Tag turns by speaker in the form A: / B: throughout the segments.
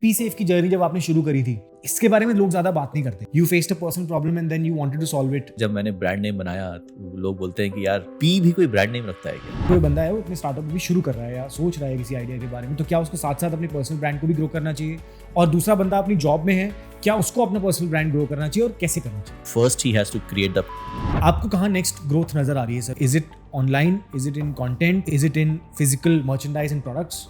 A: P safe की journey जब आपने शुरू करी थी, इसके बारे में लोग ज्यादा बात नहीं करते. You faced a personal problem and then you wanted to solve it.
B: जब मैंने ब्रांड नेम बनाया तो लोग बोलते हैं कि यार पी भी कोई ब्रांड नेम रखता है क्या?
A: कोई बंदा है वो अपने स्टार्टअप भी शुरू कर रहा है या सोच रहा है किसी आइडिया के बारे में, तो क्या उसको साथ साथ अपने पर्सनल ब्रांड को भी ग्रो करना चाहिए? और दूसरा बंदा अपनी जॉब में है, क्या उसको अपना पर्सनल ब्रांड ग्रो करना चाहिए और कैसे करना चाहिए?
B: First he has to create the
A: आपको कहाँ नेक्स्ट ग्रोथ नजर आ रही है sir? Is it online, is it in content, is it in physical merchandise and products?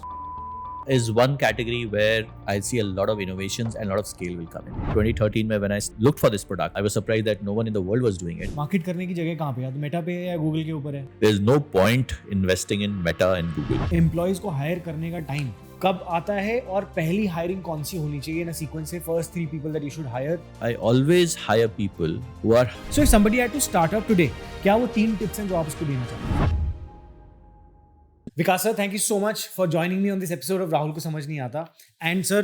B: is one category where I see a lot of innovations and a lot of scale will come in. 2013 में when I looked for this product, I was surprised that no one in the world was doing it.
A: Market करने की जगह कहाँ पे है? तो Meta पे है या गूगल के ऊपर है?
B: There is no point investing in Meta and Google.
A: Employees को हायर करने का टाइम कब आता है और पहली हायरिंग कौन सी होनी चाहिए इन सीक्वेंस से? First 3 people that you should hire.
B: I always hire people who are.
A: So if somebody had to start up today, क्या वो 3 टिप्स हैं जो आप उसको देना चाहते हैं? Vikas sir, thank you so much for joining me on this episode of Rahul को समझ नहीं आता. एंड सर,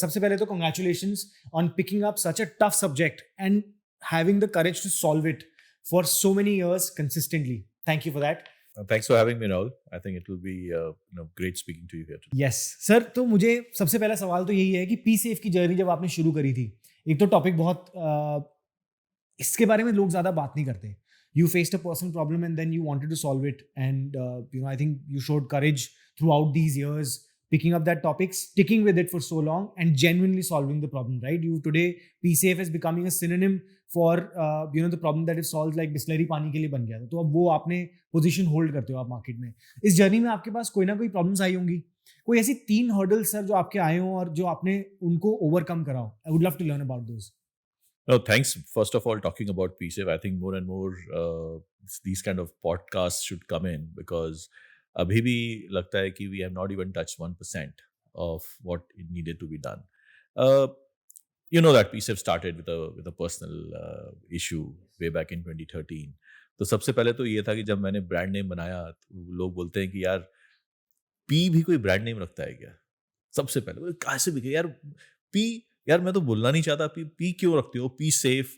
A: सबसे पहले तो congratulations on picking up such a tough subject and having the courage to solve it for so many years consistently. Thank you for that.
B: Thanks for having me, Rahul. I think it will be great speaking to you here today.
A: Yes sir, तो मुझे सबसे पहला सवाल तो यही है कि P safe की जर्नी जब आपने शुरू करी थी, एक तो टॉपिक बहुत इसके बारे में लोग ज़्यादा बात नहीं करते. You faced a personal problem and then you wanted to solve it, and I think you showed courage throughout these years, picking up that topic, sticking with it for so long, and genuinely solving the problem. Right? You today, PSAF is becoming a synonym for the problem that is solved, like Bisleri पानी के लिए बन गया था. तो अब वो आपने पोजीशन होल्ड करते हो आप मार्केट में. इस जर्नी में आपके पास कोई ना कोई प्रॉब्लम्स आई होंगी. कोई ऐसी 3 हर्डल्स सर जो आपके आए हो और जो आपने उनको ओवरकम करा हो? I would love to learn about those.
B: No, thanks. First of all, talking about PSAF, I think more and more these kind of podcasts should come in because abhi bhi lagta hai ki we have not even touched 1% of what it needed to be done. Uh, you know that PSAF started with a personal issue way back in 2013. तो सबसे पहले तो ये था कि जब मैंने brand name बनाया तो लोग बोलते हैं कि यार पी भी कोई ब्रांड नेम रखता है क्या? सबसे पहले कैसे भी यार पी, यार मैं तो बोलना नहीं चाहता पी पी क्यों रखते हो? P safe.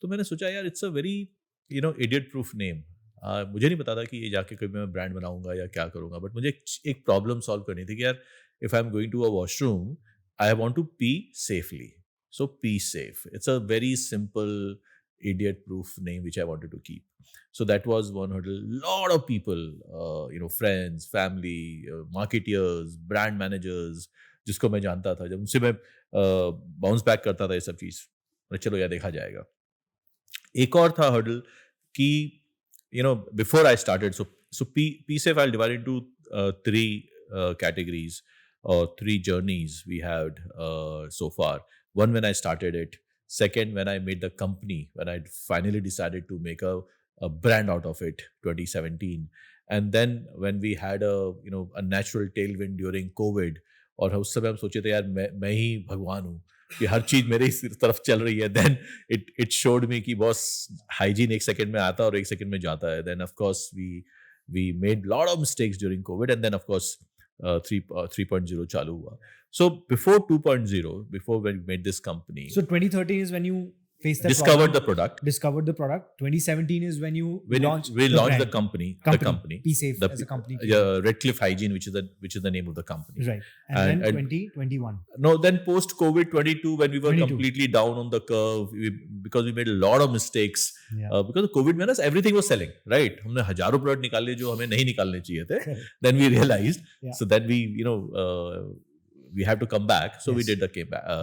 B: तो मैंने सोचा यार it's a very idiot proof name. मुझे नहीं पता था कि ये जाके कभी मैं ब्रांड बनाऊंगा या क्या करूंगा, बट मुझे एक प्रॉब्लम सॉल्व करनी थी कि यार if I am going to a washroom I want to pee safely. So Pee Safe, it's a very simple idiot proof name which I wanted to keep. So that was one hurdle. Lot of people, friends, family, marketeers, brand managers, जिसको मैं जानता था, जब उनसे मैं bounce back करता था ये सब चीज़, चलो यार देखा जाएगा. एक और था हर्डल कि before I started, so PSAF I'll divide into 3 categories or 3 journeys we had so far. One, when I started it. Second, when I made the company, when I finally decided to make a brand out of it, 2017. And then when we had a natural tailwind during COVID, और उस समय हम सोचे थे यार मैं ही भगवान हूँ कि हर चीज़ मेरे इस तरफ चल रही है. Then it showed me कि बॉस hygiene 1 second में आता है और 1 second में जाता है. Then of course we made lot of mistakes during COVID, and then of course 3.0 चालू हुआ. So before 2.0, before when we made this company.
A: So 2013 is when you faced the
B: discovered
A: problem, discovered the product. 2017 is when you launched
B: the company. The company.
A: PSAF as a company.
B: Redcliffe Hygiene, which is the name of the company.
A: Right. And then 2021.
B: No, then post COVID 22, when we were 22. Completely down on the curve, because we made a lot of mistakes. Yeah. Because of COVID में ना everything was selling, right? हमने हजारों product निकाले जो हमें नहीं निकालने चाहिए थे. Then we realized. Yeah. So then we we have to come back. So yes. We did the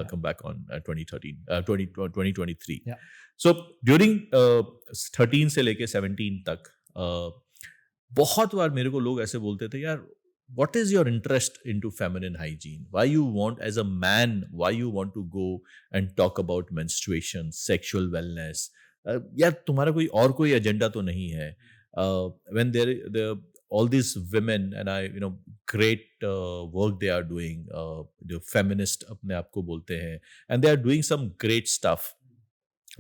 B: comeback on 2023. Yeah. So during 13 से लेके 17 तक बहुत बार मेरे को लोग ऐसे बोलते थे यार what is your interest into feminine hygiene? Why you want, as a man, why you want to go and talk about menstruation, sexual wellness? यार तुम्हारा कोई एजेंडा तो नहीं है. When there all these women and great work they are doing, जो feminist अपने आप को बोलते हैं, and they are doing some great stuff.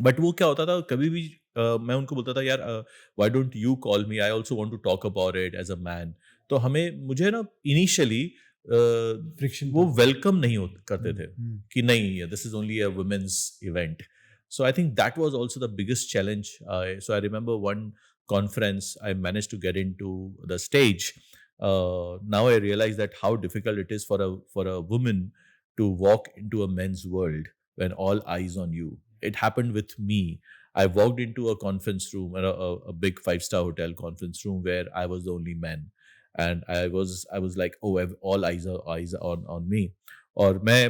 B: But वो क्या होता था कभी भी मैं उनको बोलता था यार why don't you call me? I also want to talk about it as a man. तो मुझे ना initially वो welcome नहीं करते थे कि नहीं, this is only a women's event. So I think that was also the biggest challenge. So I remember one conference I managed to get into the stage. Now I realize that how difficult it is for a woman to walk into a men's world when all eyes on you. It happened with me. I walked into a conference room, a big 5-star hotel conference room where I was the only man, and I was like, oh, all eyes are on me. और मैं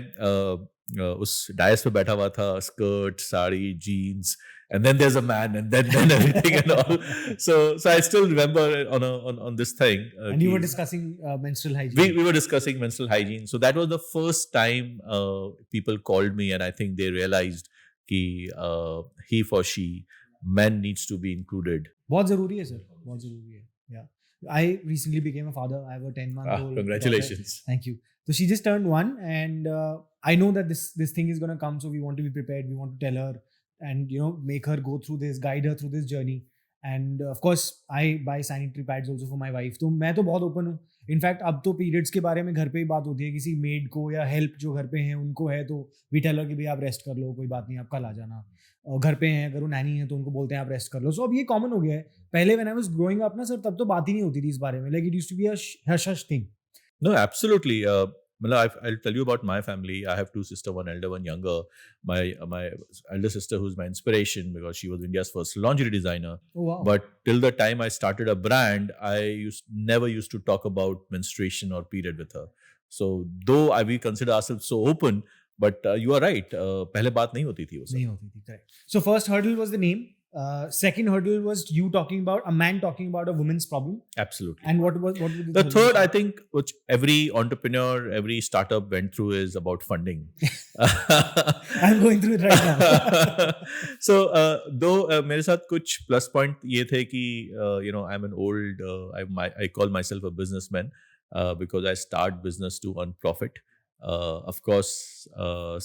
B: उस DISE पे बैठा हुआ था, skirt, sari, jeans, and then there's a man, and then everything and all. So I still remember on this thing.
A: And you were
B: कि
A: discussing menstrual hygiene.
B: we were discussing menstrual hygiene. So that was the first time people called me, and I think they realized कि he for she, men needs to be included.
A: बहुत जरूरी है sir, बहुत जरूरी है. Yeah. I recently became a father. I have a 10-month-old
B: Congratulations.
A: daughter. Thank you. So she just turned 1, and I know that this thing is going to come. So we want to be prepared. We want to tell her and make her go through this, guide her through this journey. And of course, I buy sanitary pads also for my wife. तो मैं तो बहुत open हूँ. In fact अब तो periods के बारे में घर पे ही बात होती है, किसी मेड को या हेल्प जो घर पे हैं उनको है तो वी टेल हर कि भाई आप रेस्ट कर लो, कोई बात नहीं, आप कल आ जाना. और घर पे हैं, अगर वो नैनी है तो उनको बोलते हैं आप रेस्ट कर लो. सो अब ये कॉमन हो गया है. पहले when I was growing up ना सर, तब तो बात ही नहीं होती थी इस बारे में. Like it used to be a hush hush thing.
B: No, absolutely. I'll tell you about my family. I have 2 sisters, one elder, one younger. My elder sister, who's my inspiration because she was India's first lingerie designer.
A: Oh wow.
B: But till the time I started a brand, I never used to talk about menstruation or period with her. So though we consider ourselves so open, but you are right. पहले बात नहीं होती थी वो सब.
A: नहीं होती थी, correct. So first hurdle was the name. Second hurdle was you talking about a man talking about a woman's problem.
B: Absolutely.
A: And what was
B: The third, I think, which every entrepreneur, every startup went through, is about funding.
A: I'm going through it right now.
B: So though मेरे साथ कुछ plus point ये थे कि I'm an old I call myself a businessman because I start business to earn profit. Of course,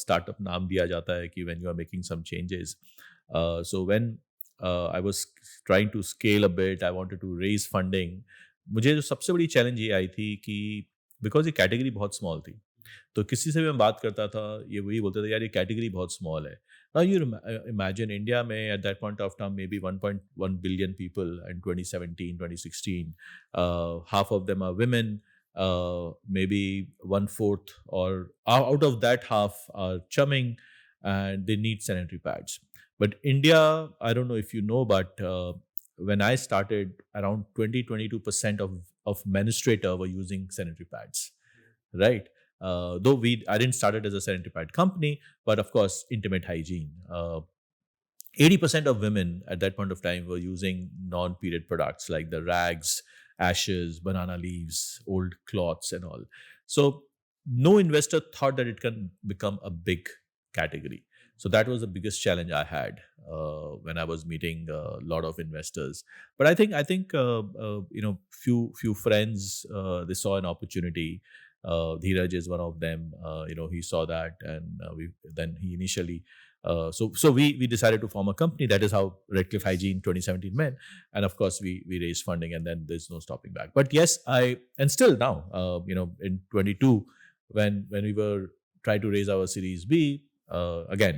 B: startup नाम दिया जाता है कि when you are making some changes. So when I was trying to scale a bit, I wanted to raise funding. मुझे जो सबसे बड़ी challenge ये आई थी कि बिकॉज ये कैटेगरी बहुत स्मॉल थी, तो किसी से भी मैं बात करता था ये वही बोलते थे यार ये कैटेगरी बहुत स्मॉल है. Now you imagine India में at that point of time maybe 1.1 billion people in 2017, 2016. Half of them are women. Maybe 1/4 or out of that half are chumming and they need sanitary pads. But India, I don't know if you know, but when I started, around 22% of menstruator were using sanitary pads, right? Though I didn't start it as a sanitary pad company, but of course, intimate hygiene. 80% of women at that point of time were using non-period products like the rags, ashes, banana leaves, old cloths and all. So no investor thought that it can become a big category. So that was the biggest challenge I had when I was meeting a lot of investors. But I think few friends they saw an opportunity. Dheeraj is one of them. He saw that, and then he initially. So we decided to form a company. That is how Red Cliff Hygiene 2017 met, and of course we raised funding, and then there's no stopping back. But yes, and still now, in 22, when we were trying to raise our Series B. Again,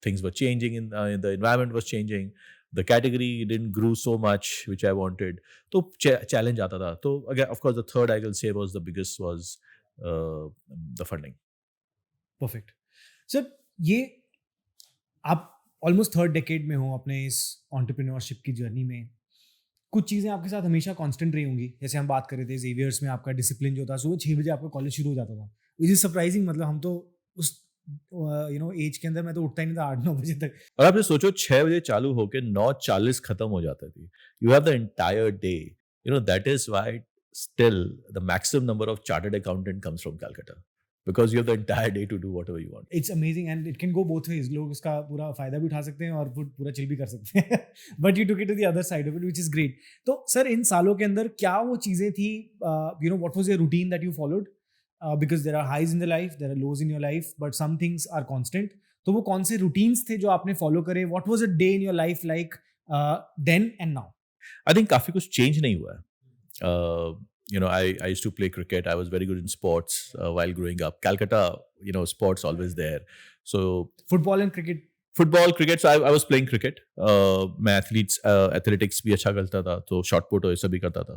B: things were changing the environment was changing. The category didn't grow so much, which I wanted. So challenge आता था. So again, of course, the third I will say was the biggest was the funding.
A: Perfect. Sir ये आप almost third decade में हो अपने इस entrepreneurship की journey में. कुछ चीज़ें आपके साथ हमेशा कांस्टेंट रही होंगी. जैसे हम बात कर रहे थे जेवियर्स में आपका डिसिप्लिन जो था, सुबह 6 बजे आपका कॉलेज शुरू हो जाता था. Which is surprising. मतलब हम तो उस एज के अंदर मैं तो उठता ही नहीं था 8-9 बजे तक.
B: और आपने सोचो 6 बजे चालू होके 9:40 खत्म हो जाता थी. You have the entire day. That is why still the maximum number of chartered accountant comes from Calcutta. Because you have the entire day to do whatever you want.
A: It's amazing and it can go both ways. लोग इसका पूरा फायदा भी उठा सकते हैं और पूरा चिल भी कर सकते हैं. But you took it to the other side of it, which is great. तो सर इन सालों के अंदर क्या वो चीज़ें थी, what was your routine that you followed? Because there are highs in the life, there are lows in your life, but some things are constant. तो वो कौन से routines थे जो आपने follow करे? What was a day in your life like then and now?
B: I think काफी कुछ change नहीं हुआ है. I used to play cricket. I was very good in sports while growing up. Calcutta, sports always there. So
A: football and cricket.
B: football, cricket. So I was playing cricket. मैं athletics भी अच्छा करता था, तो shot put और ये सब भी करता था.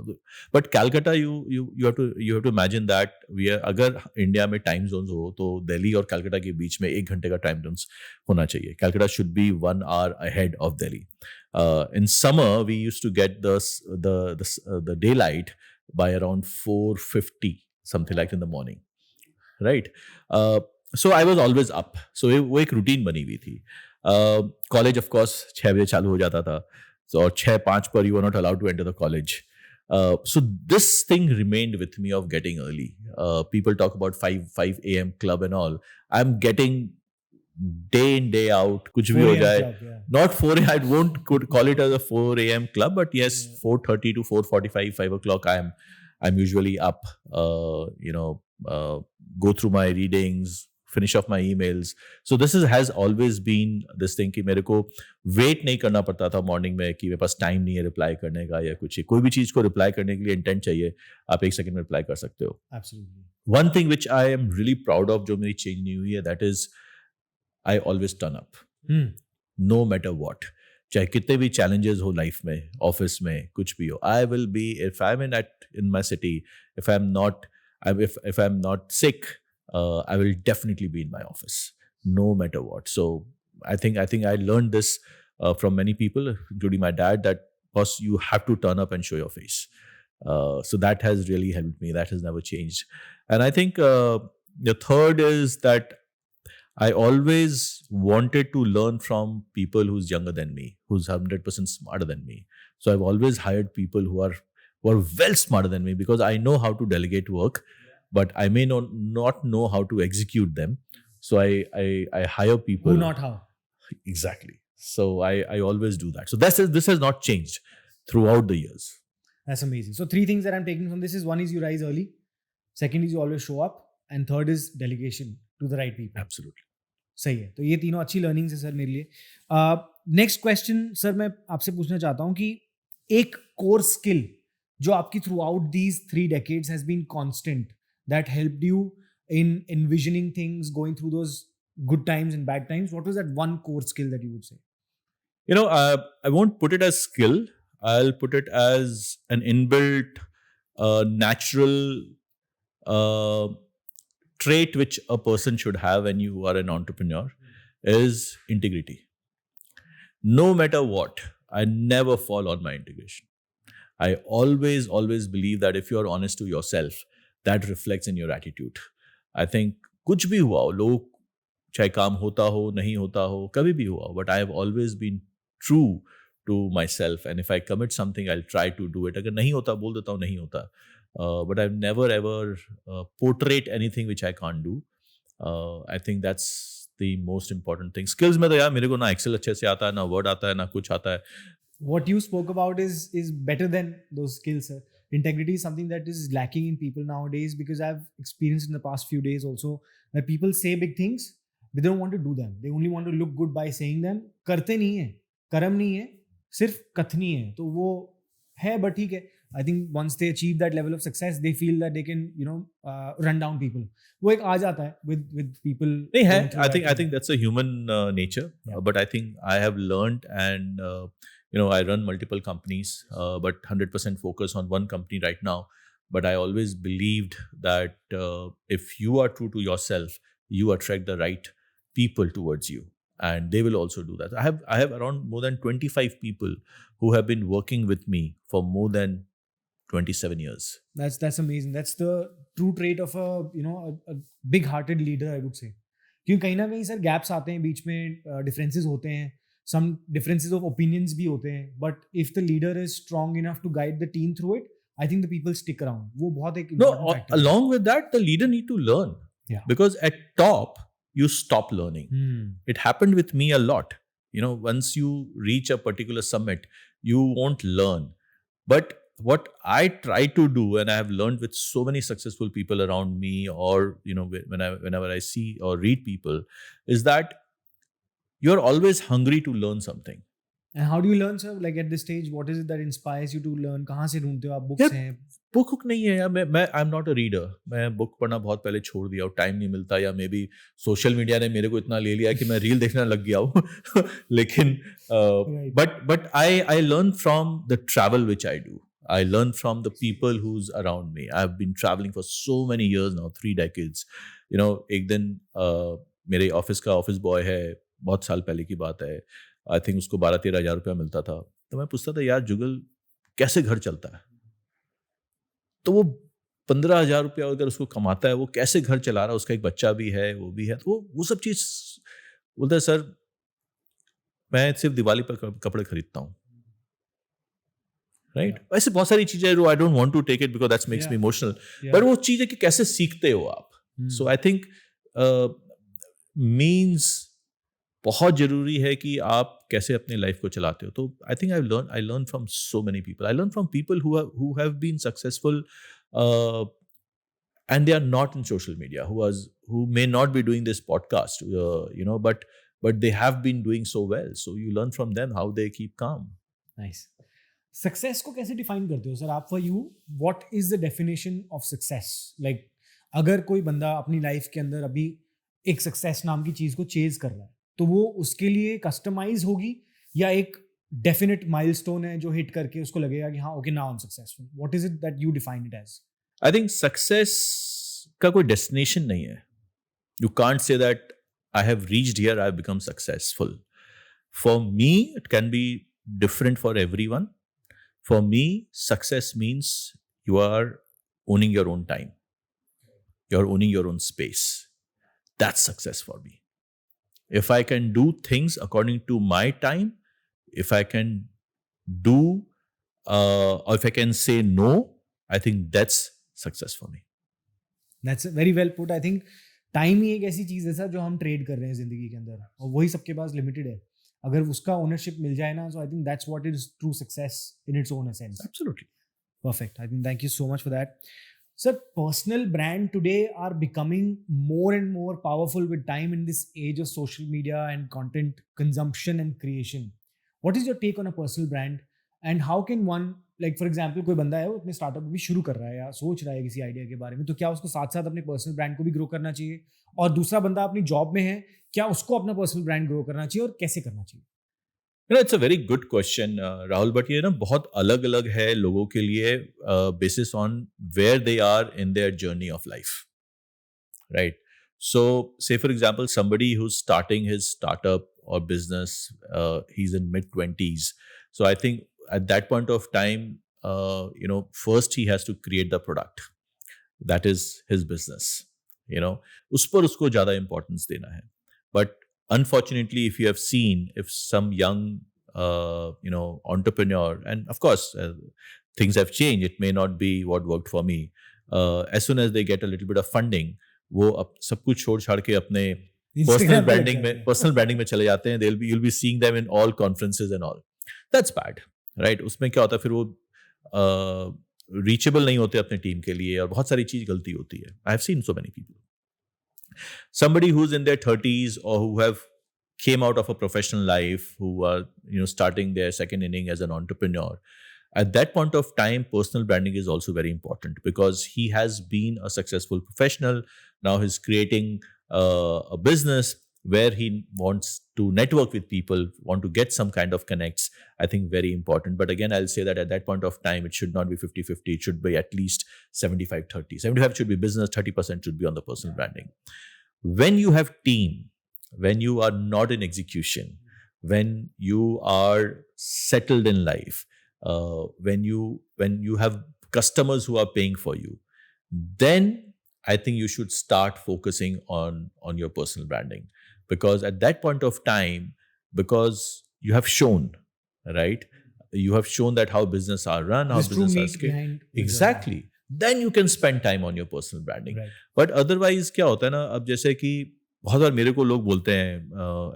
B: But Calcutta, you have to imagine that we are, अगर इंडिया में time zones हो तो दिल्ली और कलकत्ता के बीच में 1 घंटे का time zones होना चाहिए. Calcutta should be 1 hour ahead of Delhi. In summer, we used to get the daylight by around 4:50, something like in the morning, right? So I was always up. So वो एक routine बनी हुई थी. College of course 6 बजे चालू हो जाता था. So और 6:05 पर you were not allowed to enter the college. So this thing remained with me of getting early. People talk about 5 a.m. club and all. I'm getting day in day out. कुछ भी हो जाए.
A: club, yeah.
B: Not 4 a.m. I won't call it as a 4 a.m. club, but yes, 4:30 to 4:45, 5 o'clock. I'm usually up. Go through my readings, finish off my emails. So this has always been this thing कि मेरे को wait नहीं करना पड़ता था morning में कि मेरे पास time नहीं है reply करने का या कुछ. कोई भी चीज़ को reply करने के लिए intent चाहिए, आप 1 second में reply कर सकते हो.
A: Absolutely.
B: One thing which I am really proud of जो मेरी change नहीं हुई है, that is I always turn up. No matter what. चाहे कितने भी challenges हो life में, office में, कुछ भी हो. I will be, if I'm in my city, if I'm not sick, I will definitely be in my office, no matter what. So I think I learned this from many people, including my dad, that boss, you have to turn up and show your face. So that has really helped me. That has never changed. And I think the third is that I always wanted to learn from people who's younger than me, who's 100% smarter than me. So I've always hired people who are well smarter than me, because I know how to delegate work, but I may not know how to execute them. So I hire people.
A: Who, not how.
B: Exactly. So I always do that. So this has not changed throughout the years.
A: That's amazing. So 3 things that I'm taking from this is, one is you rise early, second is you always show up, and third is delegation to the right people.
B: Absolutely.
A: सही है. तो ये तीनों अच्छी learnings है sir मेरे लिए. Next question sir मैं आपसे पूछना चाहता हूँ कि एक कोर स्किल जो आपकी through out these 3 decades has been constant, that helped you in envisioning things, going through those good times and bad times. What was that one core skill that you would say?
B: I won't put it as skill. I'll put it as an inbuilt, natural trait which a person should have when you are an entrepreneur, is integrity. No matter what, I never fall on my integration. I always believe that if you are honest to yourself, that reflects in your attitude. I think कुछ भी हुआ हो, लोग चाहे काम होता हो, नहीं होता हो, कभी भी हुआ हो, but I have always been true to myself, and if I commit something, I'll try to do it. अगर नहीं होता बोल देता हूँ नहीं होता. But I've never ever portrayed anything which I can't do. I think that's the most important thing. Skills में तो यार मेरे को ना Excel अच्छे से आता है, ना Word आता है, ना कुछ आता है.
A: What you spoke about is better than those skills, sir. Integrity is something that is lacking in people nowadays, because I've experienced in the past few days also that people say big things, but they don't want to do them. They only want to look good by saying them. करते नहीं है, कर्म नहीं है, सिर्फ कथनी है. तो वो है, but ठीक है. I think once they achieve that level of success, they feel that they can, run down people. वो एक आ जाता है with people.
B: नहीं है. I think that's a human nature.
A: Yeah.
B: But I think I have learned, and I run multiple companies, but 100% focus on one company right now. But I always believed that if you are true to yourself, you attract the right people towards you, and they will also do that. I have around more than 25 people who have been working with me for more than 27 years.
A: That's amazing. That's the true trait of a big-hearted leader, I would say. क्योंकि कहीं ना कहीं sir gaps आते हैं बीच में, differences होते हैं, some differences of opinions भी होते हैं, but if the leader is strong enough to guide the team through it, I think the people stick around. वो बहुत एक important factor.
B: Along with that, the leader need to learn.
A: Yeah.
B: Because at top, you stop learning. It happened with me a lot. Once you reach a particular summit, you won't learn. But what I try to do, and I have learned with so many successful people around me, or whenever I see or read people, is that you're always hungry to learn something.
A: And how do you learn, sir? Like at this stage, what is it that inspires you to learn? कहाँ से ढूंढते हो आप?
B: यार
A: Books हैं?
B: Book नहीं है यार, मैं I am not a reader, मैं बुक पढ़ना बहुत पहले छोड़ दिया और टाइम नहीं मिलता, या मे बी सोशल मीडिया ने मेरे को इतना ले लिया कि मैं रील देखना लग गया हूँ लेकिन
A: Right.
B: But I learn from the travel which I do, I learn from the people whose around me, I have been travelling for so many years now, 3 decades. एक दिन मेरे ऑफिस का ऑफिस बॉय है, बहुत साल पहले की बात है, आई थिंक उसको 12-13 हज़ार रुपया मिलता था, तो मैं पूछता था यार जुगल कैसे घर चलता है, तो वो 15,000 रुपया अगर उसको कमाता है, वो कैसे घर चला रहा है, उसका एक बच्चा भी है, वो भी है, तो वो सब चीज़ बोलता है सर मैं सिर्फ दिवाली पर कपड़े खरीदता हूँ, राइट? ऐसे बहुत सारी चीज़ें हैं, I don't want to take it because that makes me emotional, but वो चीज़ है कि कैसे सीखते हो आप. सो आई थिंक मीन्स बहुत जरूरी है कि आप कैसे अपने लाइफ को चलाते हो. तो I think I learn from so many people, I learn from people who have been successful and they are not in social media, who may not be doing this podcast, but they have been doing so well, so you learn from them how they keep calm.
A: Nice. Success को कैसे define करते हो sir आप? For you what is the definition of success? Like अगर कोई बंदा अपनी life के अंदर अभी एक सक्सेस नाम की चीज को चेज कर रहा है, तो वो उसके लिए कस्टमाइज होगी या एक डेफिनेट माइलस्टोन है जो हिट करके उसको लगेगा कि हाँ okay now I am successful? What is it that you define it as?
B: I think success का कोई डेस्टिनेशन नहीं है. You can't say that I have reached here, I have become successful. For me it can be different for everyone. For me, success means you are owning your own time. You're owning your own space. That's success for me. If I can do things according to my time, if I can do, or if I can say no, I think that's success for me.
A: That's very well put. I think time ही एक ऐसी चीज है sir जो हम trade कर रहे हैं जिंदगी के अंदर, और वही सबके पास लिमिटेड है. अगर उसका ओनरशिप मिल जाए ना, so I think that's what is true success in its own essence.
B: Absolutely.
A: Perfect. I think thank you so much for that. Sir, personal brand today are becoming more and more powerful with time in this age of social media and content consumption and creation. What is your take on a personal brand, and how can one, like for example, कोई बंदा है वो अपने startup भी शुरू कर रहा है या सोच रहा है किसी आइडिया के बारे में, तो क्या उसको साथ साथ अपने पर्सनल ब्रांड को भी ग्रो करना चाहिए? और दूसरा बंदा अपनी जॉब में है, क्या उसको अपना पर्सनल ब्रांड ग्रो करना चाहिए और कैसे करना चाहिए?
B: It's a very good question, Rahul, but ये ना बहुत अलग अलग है लोगों के लिए, basis on where they are in their journey of life, right? So say for example somebody who's starting his startup or business, he's in mid-20s, so I think at that point of time, first he has to create the product, that is his business, उस पर उसको ज़्यादा importance देना है. But unfortunately, if you have seen, if some young entrepreneur, and of course things have changed, it may not be what worked for me, as soon as they get a little bit of funding, वो सब कुछ छोड़ छाड़ के अपने personal branding में चले जाते हैं. You'll be seeing them in all conferences and all. That's bad, right? उसमें क्या होता है फिर वो reachable नहीं होते अपने टीम के लिए, और बहुत सारी चीज गलती होती है. I have seen so many people. Somebody who's in their 30s or who have came out of a professional life, who are starting their second inning as an entrepreneur, at that point of time personal branding is also very important, because he has been a successful professional. Now he's creating a business where he wants to network with people, want to get some kind of connects. I think very important. But again, I'll say that at that point of time it should not be 50-50, it should be at least 75-30. 75 should be business, 30% should be on the personal branding. When you have team, when you are not in execution, when you are settled in life, when you have customers who are paying for you, then I think you should start focusing on your personal branding, because at that point of time, because you have shown, right, you have shown that how business are run, how business are scaled. Exactly. Then you can spend time on your personal branding. Right. But otherwise क्या होता है ना, अब जैसे कि बहुत बार मेरे को लोग बोलते हैं,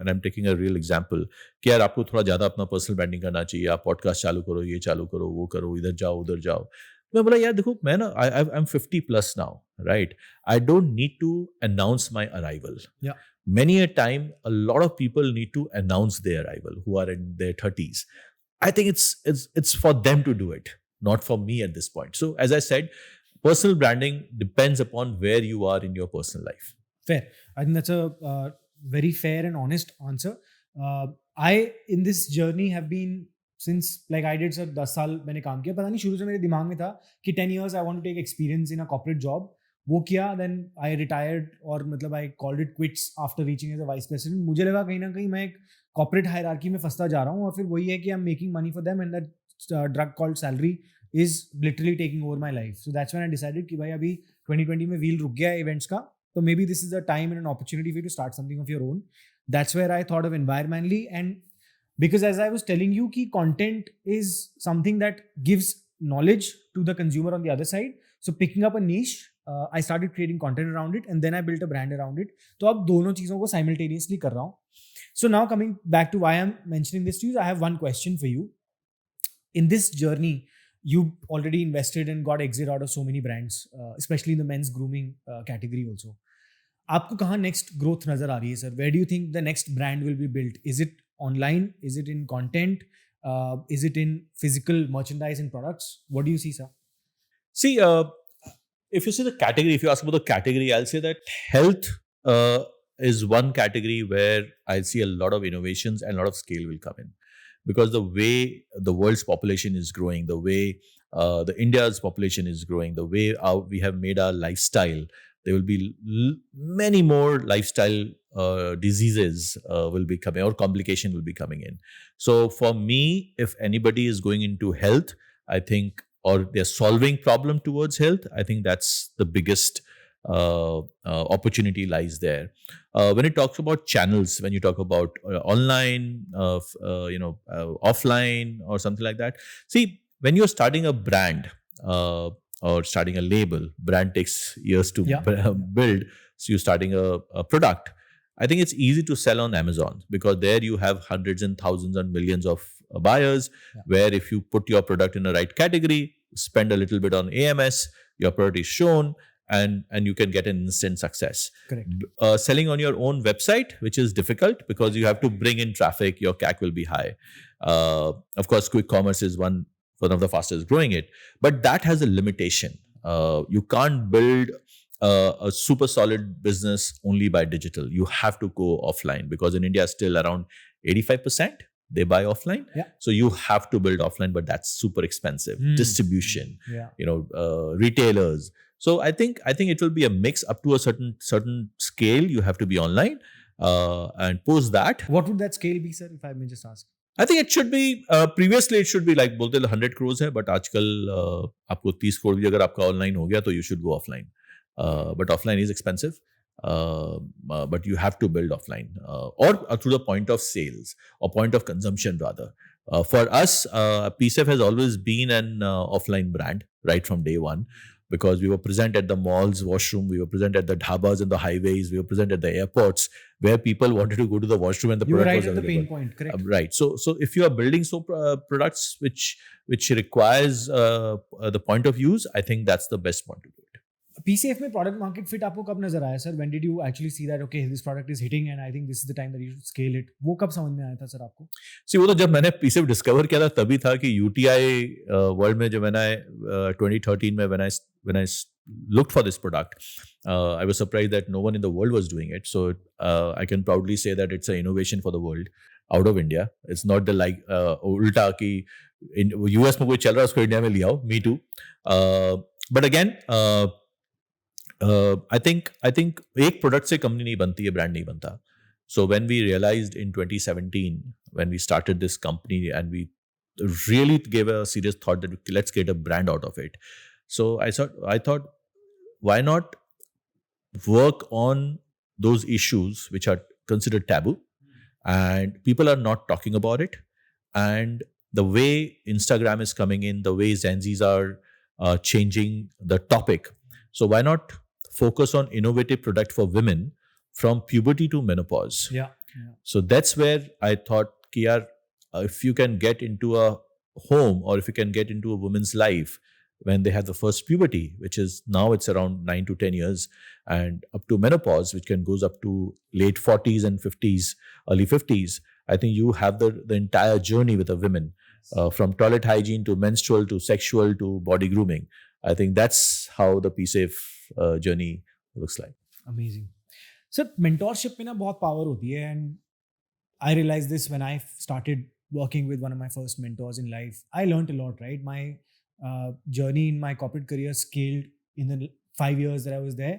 B: and I'm taking a real example, कि यार आपको थोड़ा ज़्यादा अपना पर्सनल ब्रांडिंग करना चाहिए, आप पॉडकास्ट चालू करो, ये चालू करो, वो करो, इधर जाओ उधर जाओ. मैं बोला यार देखो मैं ना I am 50 plus now, right? I don't need to announce my arrival.
A: Yeah.
B: Many a time a lot of people need to announce their arrival who are in their 30s. I think it's for them to do it, not for me at this point. So as I said, personal branding depends upon where you are in your personal life.
A: Fair. I think that's a very fair and honest answer. I in this journey have been since like I did sir 10 साल मैंने काम किया. पता नहीं शुरू से मेरे दिमाग में था कि 10 years I want to take experience in a corporate job. वो किया, then I retired और मतलब I called it quits after reaching as a vice president. मुझे लगा कहीं ना कहीं मैं एक corporate hierarchy में फंसता जा रहा हूँ और फिर वही है कि I'm making money for them and that drug called salary is literally taking over my life. So that's when I decided कि भाई अभी 2020 में wheel रुक गया है events का. So maybe this is a time and an opportunity for you to start something of your own. That's where I thought of environmentally, and because as I was telling you, ki content is something that gives knowledge to the consumer on the other side. So picking up a niche, I started creating content around it, and then I built a brand around it. So अब दोनों चीजों को simultaneously कर रहा हूँ. So now coming back to why I'm mentioning this to you, I have one question for you. In this journey, you already invested and got exit out of so many brands, especially in the men's grooming category also. आपको कहाँ next growth नजर आ रही है sir? Where do you think the next brand will be built? Is it online? Is it in content? Is it in physical merchandise and products? What do you see sir?
B: See, if you see the category, if you ask about the category, I'll say that health is one category where I see a lot of innovations and a lot of scale will come in, because the way the world's population is growing, the way the India's population is growing, the way we have made our lifestyle, there will be many more lifestyle diseases will be coming, or complication will be coming in. So for me, if anybody is going into health, I think, or they're solving problem towards health, I think that's the biggest opportunity lies there. When it talks about channels, when you talk about online, offline or something like that, see, when you're starting a brand, or starting a label, brand takes years to build. So you're starting a product. I think it's easy to sell on Amazon because there you have hundreds and thousands and millions of buyers. Where if you put your product in the right category, spend a little bit on AMS, your product is shown, and you can get an instant success.
A: Correct.
B: Selling on your own website, which is difficult because you have to bring in traffic, your CAC will be high. Of course, quick commerce is one of the fastest growing it, but that has a limitation. You can't build a super solid business only by digital. You have to go offline, because in India still around 85% they buy offline. So you have to build offline, but that's super expensive. Distribution, retailers. So I think it will be a mix. Up to a certain scale you have to be online, and post that.
A: What would that scale be, sir, if I may just ask?
B: I think it should be, previously it should be like बोलते 100 crores है, but आजकल आपको 30 crore भी अगर आपका online हो गया तो you should go offline. But offline is expensive, but you have to build offline, or through the point of sales or point of consumption rather. For us, PCF has always been an offline brand right from day one, because we were present at the malls, washroom, we were present at the dhabas and the highways, we were present at the airports where people wanted to go to the washroom and the
A: you
B: product
A: right
B: was
A: at
B: available.
A: The pain point, correct?
B: Right. So if you are building products which requires the point of use, I think that's the best one to do it.
A: PCF में product market fit आपको कब नजर आया sir? When did you actually see that okay, this product is hitting and I think this is the time that you should scale it? वो कब समझ में आया था सर आपको?
B: See, वो तो जब मैंने PCF डिस्कवर किया था तभी था कि UTI वर्ल्ड में जब मैंने 2013 में when I looked for this product, I was surprised that no one in the world was doing it. So I can proudly say that it's an innovation for the world out of India. It's not the like उल्टा कि US में कोई चल रहा है उसको India में ले आओ. Me too. But again, I think एक प्रोडक्ट से कंपनी नहीं बनती है, ब्रांड नहीं बनता. So when we realized in 2017, when we started this company and we really gave a serious thought that let's get a brand out of it. So I thought, why not work on those issues which are considered taboo and people are not talking about it, and the way Instagram is coming in, the way Gen Zs are changing the topic. So why not focus on innovative product for women from puberty to menopause? So that's where I thought कि यार, if you can get into a home or if you can get into a woman's life when they have the first puberty, which is now it's around 9 to 10 years, and up to menopause, which goes up to late 40s and 50s, early 50s. I think you have the entire journey with a woman, from toilet hygiene to menstrual to sexual to body grooming. I think that's how the P-Safe journey looks like.
A: Amazing. Sir, mentorship में ना बहुत power होती है, and I realized this when I started working with one of my first mentors in life. I learned a lot, right? My journey in my corporate career scaled in the 5 years that I was there.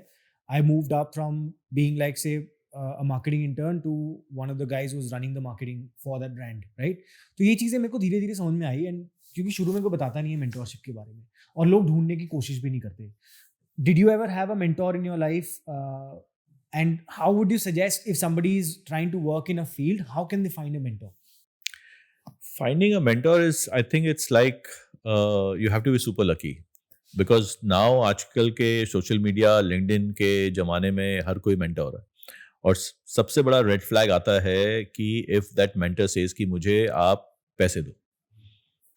A: I moved up from being like, say, a marketing intern to one of the guys who was running the marketing for that brand, right? तो ये चीज़ें मेरे को धीरे धीरे समझ में आई, and क्योंकि शुरू में कोई बताता नहीं है मेंटोरशिप के बारे में, और लोग ढूंढने की कोशिश भी नहीं करते. Did you ever have a mentor in your life? And how would you suggest if somebody is trying to work in a field, how can they find a mentor?
B: Finding a mentor is, I think it's like, you have to be super lucky, because now आजकल के social media, LinkedIn के ज़माने में हर कोई mentor है, और सबसे बड़ा रेड फ्लैग आता है कि इफ़ दैट मेंटर सेज कि मुझे आप पैसे दो.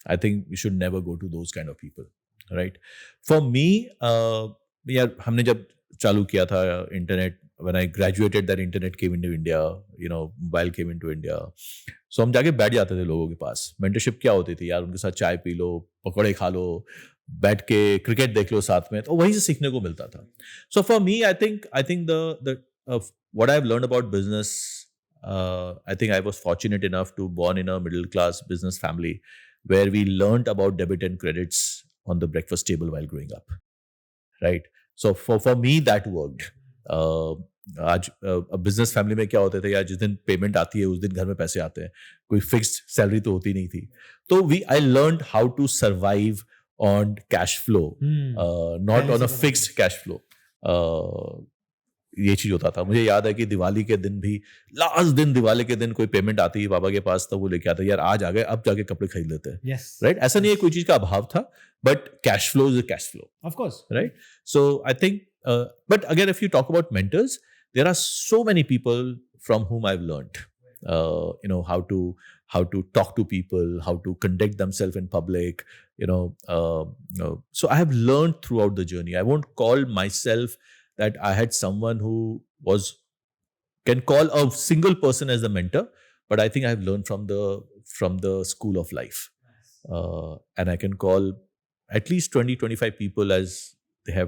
B: I think you should never go to those kind of people, right? For me, यार हमने जब चालू किया था internet, when I graduated, that internet came into India, mobile came into India. So हम जाके बैठ जाते थे लोगों के पास. मेंटरशिप क्या होती थी यार, उनके साथ चाय पी लो, पकौड़े खा लो, बैठ के क्रिकेट देख लो साथ में, तो वहीं से सीखने को मिलता था. So for me, I think the what I've learned about business, I think I was fortunate enough to born in a middle class business family where we learned about debit and credits on the breakfast table while growing up, right? So for me that worked. आज business family में क्या होते थे यार, जिस दिन payment आती है उस दिन घर में पैसे आते हैं, कोई फिक्स्ड सैलरी तो होती नहीं थी. तो I learned how to survive on cash flow, not on a fixed cash flow. ये चीज होता था. मुझे याद है कि दिवाली के दिन भी, लास्ट दिन दिवाली के दिन कोई पेमेंट आती है पापा के पास, तो वो लेके आते यार आज आ गए, अब जाके कपड़े खरीद लेते हैं, राइट? ऐसा नहीं है कोई चीज का अभाव था, but cash flow is a cash flow,
A: of course,
B: right? So I think, but again, if you talk about mentors, there are so many people from whom I've learned, how to talk to people, how to conduct themselves in public, so I have learned throughout the journey. I won't call myself that I had someone who can call a single person as a mentor, but I think I've learned from the school of life, and I can call at least 20-25 people as they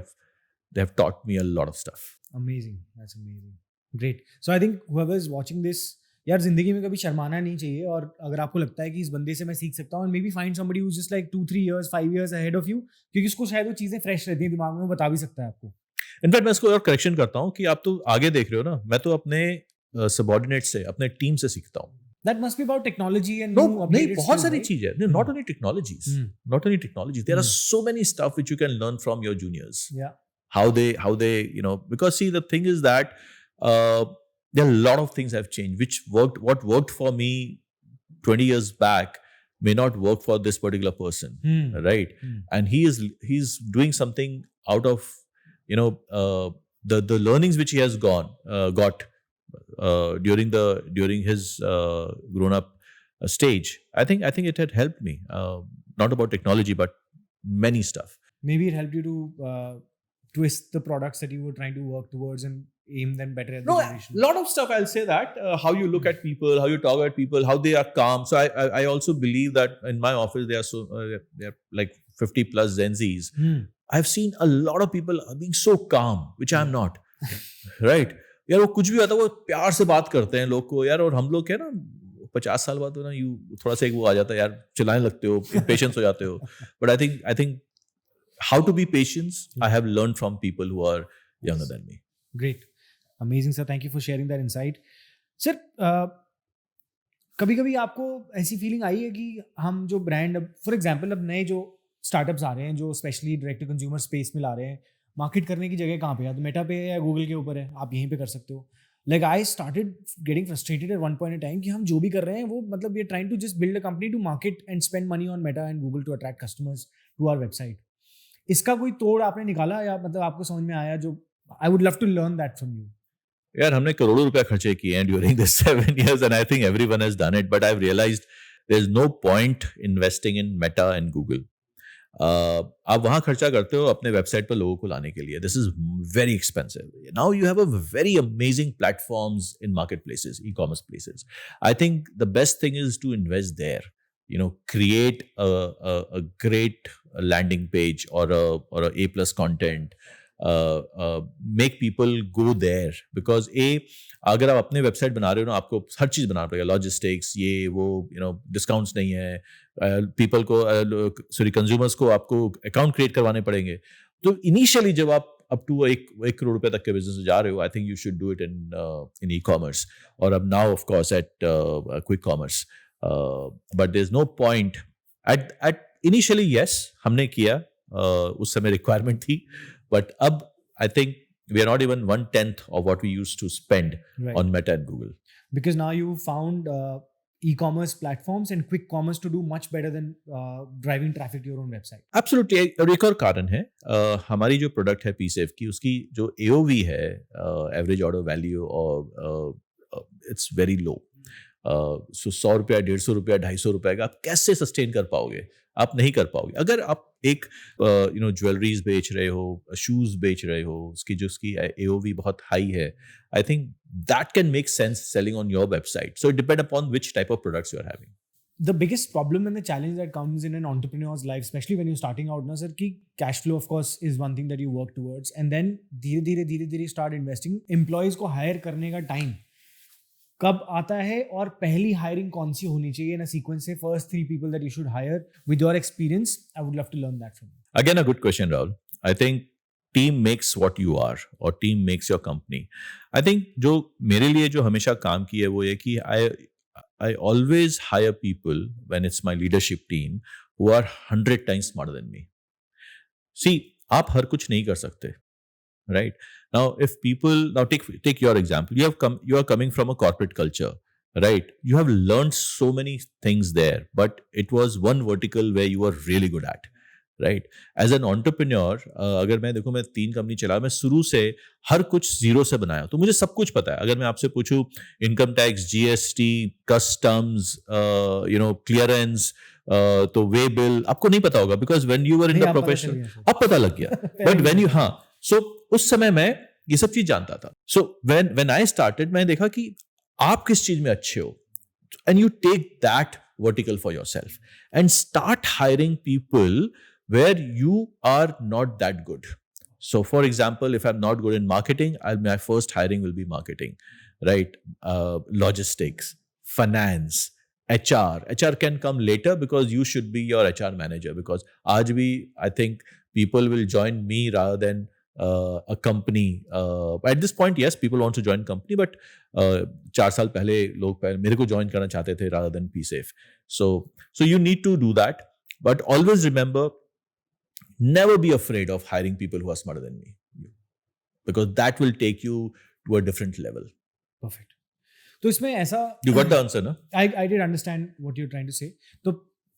B: have taught me a lot of stuff.
A: Amazing. That's amazing. Great. So I think whoever is watching this, यार जिंदगी में कभी शर्माना नहीं चाहिए, और अगर आपको लगता है कि इस बंदे से मैं सीख सकता हूँ, and maybe find somebody who's just like 2-3 years 5 years ahead of you, क्योंकि उसको शायद वो चीजें फ्रेश रहती हैं दिमाग में, वो बता भी सकता है आपको.
B: इनफैक्ट मैं इसको और करेक्शन करता हूँ कि आप तो आगे देख रहे हो ना, मैं तो अपने सबऑर्डिनेट से, अपने टीम से सीखता हूँ.
A: That must be about technology and
B: no,
A: new
B: नहीं,
A: updated
B: बहुत
A: skills,
B: सारी
A: right?
B: चीज है. Not only technologies, not only technologies. There are so many stuff which you can learn from your juniors.
A: Yeah.
B: How they because see, the thing is that there are a lot of things have changed. What worked for me 20 years back may not work for this particular person, right? And he's doing something out of the learnings which he has got during his grown up stage. I think it had helped me, not about technology but many stuff.
A: Maybe it helped you to twist the products that you were trying to work towards and aim them better at the generation.
B: A lot of stuff. I'll say that how you look at people, how you talk at people, how they are calm. So I also believe that in my office they are like 50 plus Gen Zs. I've seen a lot of people being so calm, which I'm not. Right? यार वो कुछ भी होता है वो प्यार से बात करते हैं लोग को यार, और हम लोग क्या ना 50 साल बाद ना थोड़ा सा एक वो आ जाता है यार, चिल्लाने लगते हो, impatient हो जाते हो. But I think how to be patient, I have learned from people who are younger than me.
A: Great. Amazing, sir. Thank you for sharing that insight. Sir, कभी-कभी आपको ऐसी फीलिंग आई है कि हम जो ब्रांड, फॉर एग्जांपल अब नए जो स्टार्टअप्स आ रहे हैं जो specially direct to consumer space में ला रहे हैं, मार्केट करने की जगह कहाँ पे है? तो मेटा पे है या गूगल के ऊपर है, आप यहीं पे कर सकते हो. Like I started getting frustrated at one point in time कि हम जो भी कर रहे हैं वो मतलब we are trying to just build a company to market and spend money on Meta and Google to attract customers to our website. इसका कोई तोड़ आपने निकाला या मतलब आपको समझ में आया? जो I would love to learn that from you.
B: यार हमने करोड़ों रुपए खर्चे किए हैं during this 7 years and I think everyone has done it, but I've realized there's no point investing in Meta and Google. आप वहाँ खर्चा करते हो अपने वेबसाइट पर लोगों को लाने के लिए. This is very expensive. Now you have a very amazing platforms in market places, e commerce places. I think the best thing is to invest there. Create a great landing page or a A+ content. Make people go there, because अगर आप अपने website बना रहे हो ना, आपको हर चीज़ बनाना पड़ेगा, logistics, ये वो, डिस्काउंट्स नहीं है, पीपल को, सॉरी, कंज्यूमर्स को आपको अकाउंट क्रिएट करवाने पड़ेंगे. तो इनिशियली जब आप अप टू एक करोड़ रुपए तक के बिजनेस में जा रहे हो, I think you should do it in e commerce, और अब now of course at quick commerce. But there is no point at initially. Yes, हमने किया, उस समय रिक्वायरमेंट थी, बट अब I think we are not even 1/10 of what we used to spend on Meta and Google.
A: Because now you found e-commerce platforms and quick commerce to do much better than driving traffic to your own website.
B: Absolutely. और एक और कारण है, हमारी जो product है पीसेफ की, उसकी जो AOV है, एवरेज ऑर्डर वैल्यू, और इट्स वेरी लो. सो 100 रुपया, 150 रुपया, 250 रुपये का आप कैसे सस्टेन कर पाओगे? आप नहीं कर पाओगे. अगर आप एक ज्वेलरीज बेच रहे हो, शूज बेच रहे हो, उसकी AOV बहुत हाई है, I think that can make sense selling on your website. So it depend upon which type of products you are having.
A: The biggest problem and the challenge that comes in an entrepreneur's life, especially when you're starting out, na sir, ki cash flow of course is one thing that you work towards, and then धीरे start investing. Employees को hire करने का time कब आता है, और पहली hiring कौन सी होनी चाहिए ना सीक्वेंस से, first 3 people that you should hire with your experience. I would love to learn that from you.
B: Again, a good question, Rahul. I think team makes what you are, or team makes your company. I think जो मेरे लिए जो हमेशा काम की है वो ये कि I always hire people when it's my leadership team who are 100 times smarter than me. See, आप हर कुछ नहीं कर सकते. Right now, if people now take your example, you are coming from a corporate culture, right? You have learned so many things there, but it was one vertical where you were really good at, right? As an entrepreneur, अगर मैं देखो, मैं 3 company चला, मैं शुरू से हर कुछ zero से बनाया, तो मुझे सब कुछ पता है. अगर मैं आपसे पूछूं income tax, GST, customs, clearance, तो वे बिल आपको नहीं पता होगा, because when you were in the profession अब पता लग गया. बट व्हेन यू, हाँ, सो उस समय मैं ये सब चीज जानता था. सो व्हेन आई स्टार्टेड, मैंने देखा कि आप किस चीज में अच्छे हो, and you take that vertical for yourself and start hiring people where you are not that good. So for example, if I'm not good in marketing, my first hiring will be marketing, right? Logistics, finance, HR. HR can come later because you should be your HR manager, because aaj bhi I think people will join me rather than a company. At this point, yes, people want to join company, but 4 साल पहले लोग मेरे को join करना चाहते थे rather than PSafe. So you need to do that, but always remember, never be afraid of hiring people who are smarter than me, because that will take you to a different level.
A: Perfect. तो इसमें ऐसा,
B: You got the answer, ना?
A: I did understand what you're trying to say. तो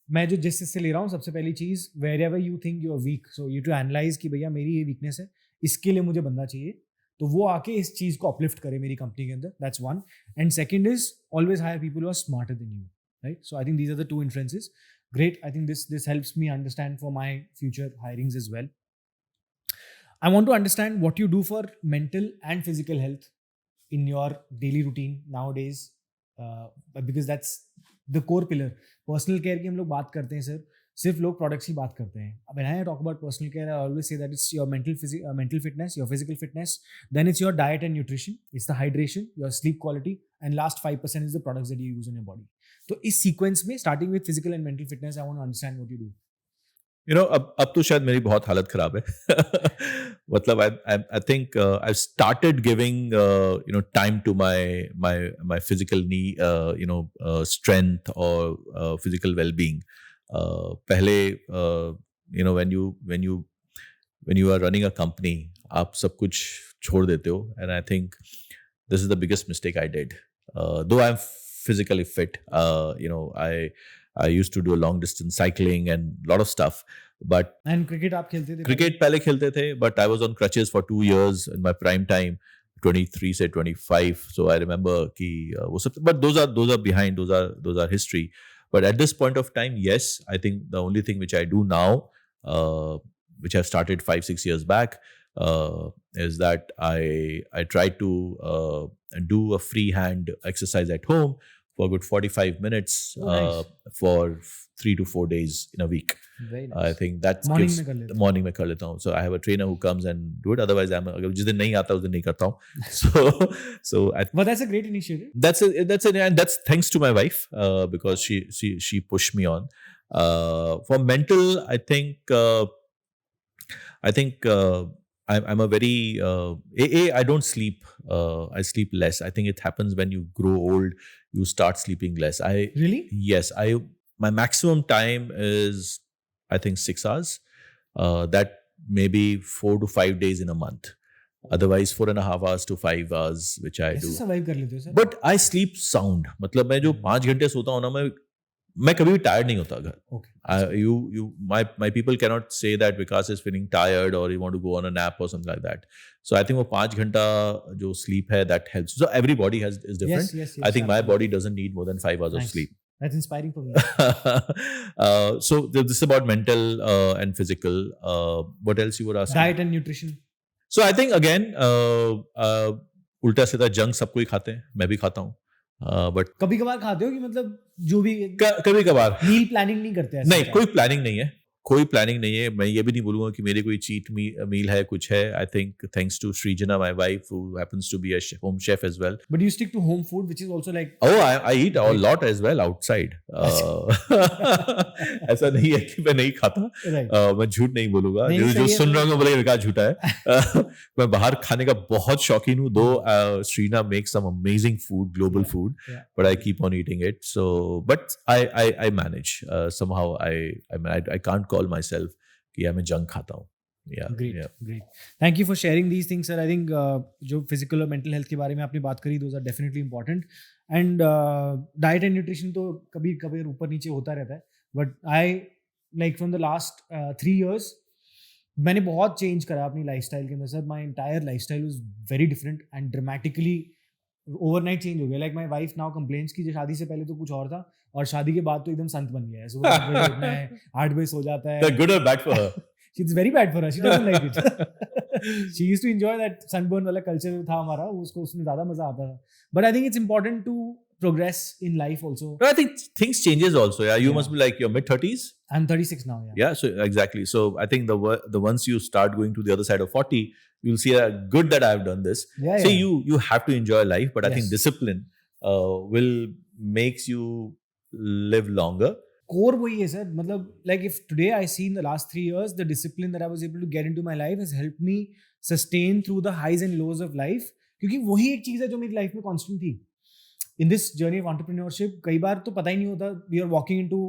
A: मैं जो जिस से ले रहा हूँ, सबसे पहली चीज, wherever you think you are weak, so you to analyze कि भैया मेरी ये weakness है, इसके लिए मुझे बंदा चाहिए, तो वो आके इस चीज को uplift करे मेरी कंपनी के अंदर. That's one. And second is always hire people who are smarter than you, right? So I think these are the 2 inferences. Great. I think this helps me understand for my future hirings as well. I want to understand what you do for mental and physical health in your daily routine nowadays, because that's the core pillar. Personal care की हम लोग बात करते हैं sir, सिर्फ लोग products की बात करते हैं. When I talk about personal care, I always say that it's your mental fitness, your physical fitness, then it's your diet and nutrition, it's the hydration, your sleep quality, and last 5% is the products that you use on your body. तो इस sequence में, starting with physical and mental fitness, I want to understand what you do.
B: अब तो शायद मेरी बहुत हालत खराब है. मतलब I think I've started giving time to my physical need, strength or physical well-being. पहले when you are running a company, आप सब कुछ छोड़ देते हो, and I think this is the biggest mistake I did. Though I'm physically fit, I used to do a long distance cycling and lot of stuff, but
A: and cricket आप खेलते थे?
B: Cricket पहले खेलते थे, but I was on crutches for 2 years in my prime time, 23 से 25. So I remember कि वो सब, but those are behind, those are history. But at this point of time, yes, I think the only thing which I do now which I've started 5-6 years back, is that I try to do a freehand exercise at home for a good 45 minutes
A: Oh, nice.
B: for 3 to 4 days in a week.
A: Very
B: I
A: nice.
B: think that
A: Morning
B: gives
A: में कर लेते हो?
B: morning में कर लेता हूँ. So I have a trainer who comes and do it. Otherwise, अगर जिस दिन नहीं आता उस दिन नहीं करता हूँ. So
A: But that's a great initiative.
B: and that's thanks to my wife, because she pushed me on. For mental, I think I'm a very I don't sleep. I sleep less. I think it happens when you grow old. You start sleeping less.
A: Really?
B: Yes, my maximum time is I think 6 hours. That maybe 4 to 5 days in a month. Otherwise 4.5 hours to 5 hours, which I
A: कैसे
B: do.
A: survive कर लेते हो sir?
B: But I sleep sound. मतलब मैं जो 5 घंटे सोता हूँ ना, मैं कभी भी टायर्ड नहीं होता घर.
A: Okay.
B: My people cannot say that Vikas is feeling tired or you want to go on a nap or something like that. So I think वो 5 घंटा जो sleep है, that helps. So every body is different.
A: Yes.
B: I think my
A: absolutely.
B: body doesn't need more than 5 hours of
A: Nice.
B: sleep.
A: That's inspiring for me.
B: So this is about mental and physical. What else you were asking?
A: Diet and nutrition.
B: So I think again, उल्टा सीधा junk सब कोई खाते हैं, मैं भी खाता हूँ. But
A: कभी कभार खाते हो कि मतलब जो भी
B: कभी कभार
A: मील प्लानिंग नहीं करते ऐसे
B: नहीं,
A: क्या?
B: कोई प्लानिंग नहीं है. कोई प्लानिंग नहीं है. मैं ये भी नहीं बोलूंगा कि मेरे कोई चीट मील है, कुछ है. I think thanks to Srijana, my wife, who happens to be a home chef as well.
A: But you stick to home food, which is also like
B: Oh, I eat a lot as well outside. ऐसा नहीं है कि मैं नहीं खाता.
A: right.
B: मैं झूठ नहीं बोलूंगा.
A: नहीं,
B: जो
A: सही है
B: सुन
A: तो-
B: रहा हूँ बोले विकास झूठा है. मैं बाहर खाने का बहुत शौकीन हूँ. Though Srina makes some amazing food, global
A: Yeah,
B: food,
A: yeah.
B: but I keep on eating it. So, but I manage. Somehow I can't call myself कि मैं जंक खाता हूँ. Yeah.
A: Great,
B: Yeah.
A: great. Thank you for sharing these things, sir. I think जो physical और mental health के बारे में आपने बात करी, those are definitely important. And diet and nutrition तो कभी कभी ऊपर नीचे होता रहता है. But I like from the last 3 years मैंने बहुत चेंज करा अपनी लाइफस्टाइल के अंदर sir. My entire lifestyle was very different and dramatically overnight change हो गया. Like my wife now complains की शादी से पहले तो कुछ और था और शादी के बाद तो एकदम संत बन गया है. सुबह 8 बजे उठना है, 8 बजे सो जाता है.
B: Good or bad for her?
A: It's very bad for her. She doesn't like it. She used to enjoy that sunburn वाला culture था हमारा, उसको उसमें ज़्यादा मजा आता था. But I think it's important to progress in life also.
B: No, I think things changes also. Yeah, you
A: Yeah.
B: must be like your mid-30s.
A: I'm 36 now. Yeah.
B: Yeah, so exactly. So I think the once you start going to the other side of 40, you'll see good that I've done this.
A: Yeah.
B: See,
A: yeah.
B: you have to enjoy life, but I think
A: Yes.
B: discipline will makes you live longer.
A: Core वही है sir. मतलब like if today I see in the last 3 years the discipline that I was able to get into my life has helped me sustain through the highs and lows of life. क्योंकि वही एक चीज़ है जो मेरी life में constant थी. In this journey of entrepreneurship कई बार तो पता ही नहीं होता. We are walking into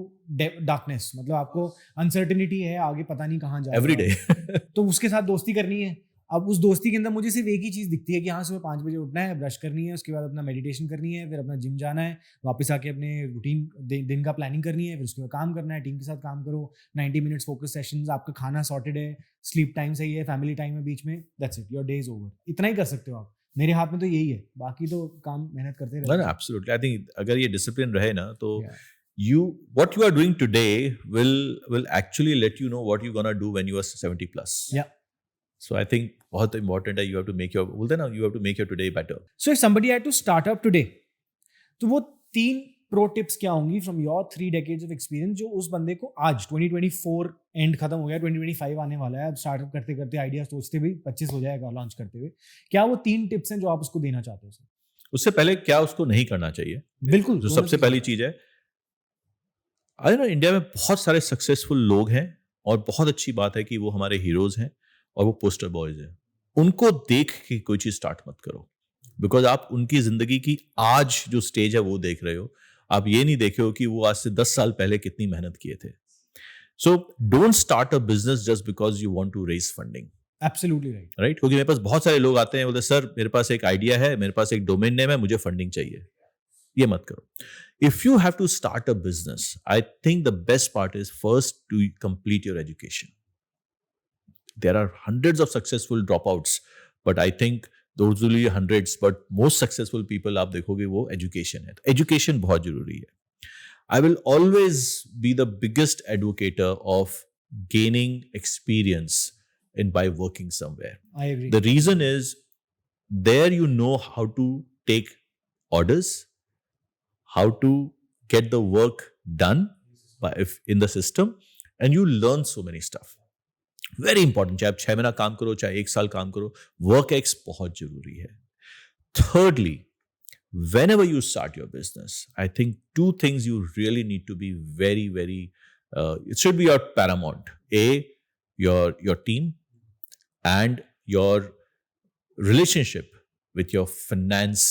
A: darkness. मतलब आपको uncertainty है, आगे पता नहीं कहाँ जा
B: Every
A: रहा है.
B: day.
A: तो उसके साथ दोस्ती करनी है. अब उस दोस्ती के अंदर मुझे सिर्फ एक ही चीज़ दिखती है कि हाँ सुबह 5 बजे उठना है, ब्रश करनी है, उसके बाद अपना मेडिटेशन करनी है, फिर अपना जिम जाना है, वापस आके अपने रूटीन दिन का प्लानिंग करनी है, फिर उसके बाद काम करना है, टीम के साथ काम करो, 90 मिनट्स फोकस सेशंस, आपका खाना सॉर्टेड है, स्लीप टाइम सही है, फैमिली टाइम है बीच में, that's it, your day is over. इतना ही कर सकते हो आप. मेरे हाथ में तो यही है, बाकी तो काम मेहनत करते
B: No,
A: रहते
B: no, absolutely. I think अगर ये discipline रहे ना, तो
A: Yeah.
B: what you are doing today will actually let you know what you're gonna do when you are 70 plus.
A: Yeah.
B: So I think बहुत important है. You have to make you have to make your today better.
A: So if somebody had to start up today, तो वो 3 pro tips क्या होंगी from your 3 decades of experience जो उस बंदे को आज 2024 एंड खत्म हो गया, 2025 आने वाला है, अब स्टार्टअप करते करते आइडिया सोचते हुए 25 हो जाएगा लॉन्च करते हुए, क्या वो 3 टिप्स हैं जो आप उसको देना चाहते हो सर?
B: उससे पहले क्या उसको नहीं करना चाहिए?
A: बिल्कुल.
B: जो सबसे पहली चीज है, आई नो इंडिया में बहुत सारे सक्सेसफुल लोग हैं और बहुत अच्छी बात है कि वो हमारे हीरोज हैं और वो पोस्टर बॉयज हैं. उनको देख के कोई चीज स्टार्ट मत करो, बिकॉज आप उनकी जिंदगी की आज जो स्टेज है वो देख रहे हो. आप ये नहीं देखे हो कि वो आज से 10 साल पहले कितनी मेहनत किए थे. So don't start a business just because you want to raise funding.
A: Absolutely right.
B: Right, क्योंकि मेरे पास बहुत सारे लोग आते हैं, बोलते सर मेरे पास एक आइडिया है, मेरे पास एक डोमेन नेम है, मुझे फंडिंग चाहिए. ये मत करो. If you have to start a business, I think the best part is first to complete your education. There are hundreds of successful dropouts, but I think those will be hundreds, but most successful people आप देखोगे वो education है. Education बहुत जरूरी है. I will always be the biggest advocate of gaining experience in by working somewhere.
A: I agree.
B: The reason is there you know how to take orders, how to get the work done by if in the system, and you learn so many stuff. Very important. चाहे आप 6 महीना काम करो, चाहे 1 साल काम करो, work X बहुत जरूरी है. Thirdly, whenever you start your business, I think two things you really need to be very, very, it should be your paramount. Your team and your relationship with your finance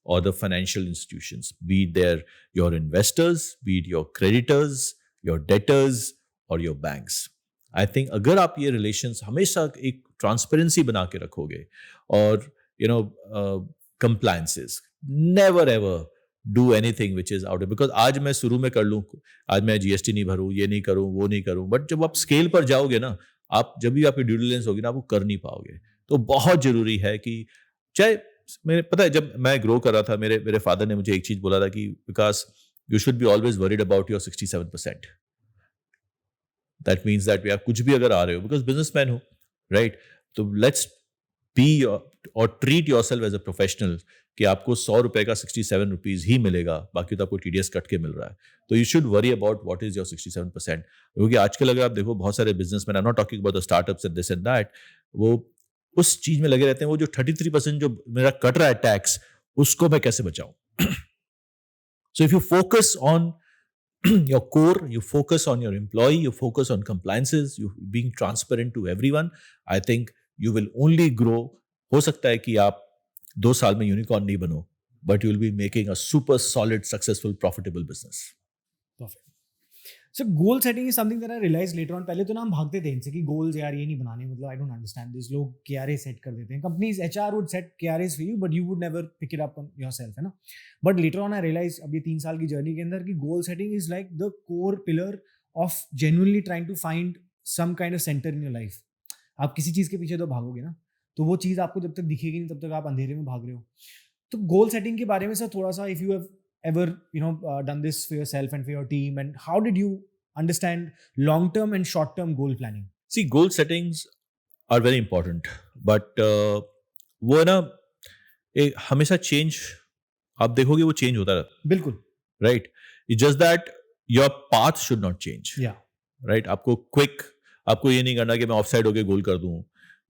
B: or the financial institutions, be it your investors, be it your creditors, your debtors or your banks. I think अगर आप ये relations हमेशा एक transparency बना के रखोगे और compliances, never ever do anything which is out of, because आज मैं शुरू में कर लूँ, आज मैं GST नहीं भरूँ, ये नहीं करूँ, वो नहीं करूँ, बट जब आप स्केल पर जाओगे ना, आप जब भी आपकी ड्यू डिलिजेंस होगी ना, आप वो कर नहीं पाओगे. तो बहुत जरूरी है कि चाहे मेरे पता है जब मैं ग्रो कर रहा था, मेरे फादर ने मुझे एक चीज बोला था कि Vikas, you should be always worried about your 67%. That means that आप कुछ भी अगर आ रहे हो, बिकॉज बिजनेसमैन हो, राइट, तो लेट्स बी और treat yourself as a professional कि आपको 100 रुपए का 67 रुपीज ही मिलेगा, बाकी तो आपको TDS कट के मिल रहा है. तो you should worry about what is your 67%. क्योंकि आजकल अगर आप देखो बहुत सारे businessman, I am not talking about the startups and this and that, वो उस चीज में लगे रहते हैं, वो जो 33% जो मेरा कट रहा है टैक्स, उसको मैं कैसे बचाऊं. So if you focus on your core, you focus on your employee, you focus on compliances, you being transparent to everyone, I think you will only grow. हो सकता है कि आप 2 साल में यूनिकॉर्न नहीं बनो, but you will be making a super solid, successful, profitable business.
A: Perfect. So goal setting is something that I realized later on. पहले तो ना हम भागते थे इनसे कि goals यार ये नहीं बनाने, मतलब I don't understand this. लोग KRA set कर देते हैं. Companies HR would set KRAs for you, but you would never pick it up on yourself, है ना? But later on I realized अब ये 3 साल की जर्नी के अंदर कि goal setting is like the core pillar of genuinely trying to find some kind of center in your life. आप किसी चीज़ के पीछे तो भागोगे ना, तो वो चीज़ आपको जब तक दिखेगी नहीं तब तक आप अंधेरे में भाग रहे हो. तो goal setting के बारे में सर थोड़ा सा, if you have ever done this for yourself and for your team, and how did you understand long term and short term goal planning?
B: See, goal settings are very important, but वो ना एक हमेशा change, आप देखोगे वो change होता रहता है.
A: बिल्कुल.
B: Right, it's just that your path should not change. Right, आपको क्विक, आपको ये नहीं करना कि मैं ऑफ साइड होके गोल कर दूं